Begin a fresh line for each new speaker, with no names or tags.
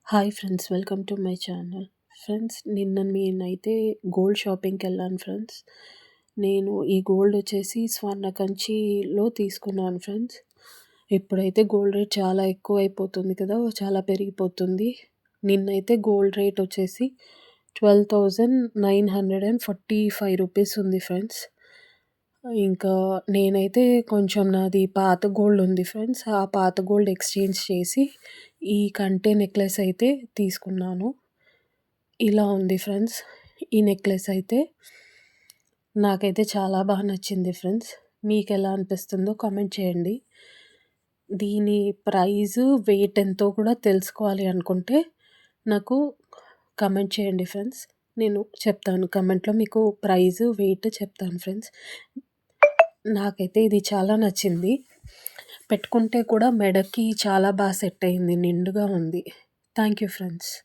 Hi friends, welcome to my channel. Friends, నిన్న నేనైతే gold షాపింగ్‌కెళ్ళాను friends. నేను ఈ గోల్డ్ వచ్చేసి స్వర్ణకంచిలో తీసుకున్నాను ఫ్రెండ్స్. ఇప్పుడైతే గోల్డ్ రేట్ చాలా ఎక్కువైపోతుంది కదా! చాలా పెరిగిపోతుంది. నిన్నైతే గోల్డ్ రేట్ వచ్చేసి 12,945 రూపీస్ ఉంది ఫ్రెండ్స్. ఇంకా నేనైతే కొంచెం నాది పాత గోల్డ్ ఉంది ఫ్రెండ్స్. ఆ పాత గోల్డ్ ఎక్స్‌చేంజ్ చేసి ఈ కంటే నెక్లెస్ అయితే తీసుకున్నాను. ఇలా ఉంది ఫ్రెండ్స్. ఈ నెక్లెస్ అయితే నాకైతే చాలా బాగా నచ్చింది ఫ్రెండ్స్. మీకెలా అనిపిస్తుందో కామెంట్ చేయండి. దీని ప్రైజు, వెయిట్ ఎంతో కూడా తెలుసుకోవాలి అనుకుంటే నాకు కామెంట్ చేయండి ఫ్రెండ్స్. నేను చెప్తాను. కామెంట్‌లో మీకు ప్రైజు, వెయిట్ చెప్తాను ఫ్రెండ్స్. నాకైతే ఇది చాలా నచ్చింది. పెట్టుకుంటే కూడా మెడకి చాలా సెట్ అయింది. నిండుగా ఉంది. Thank you friends.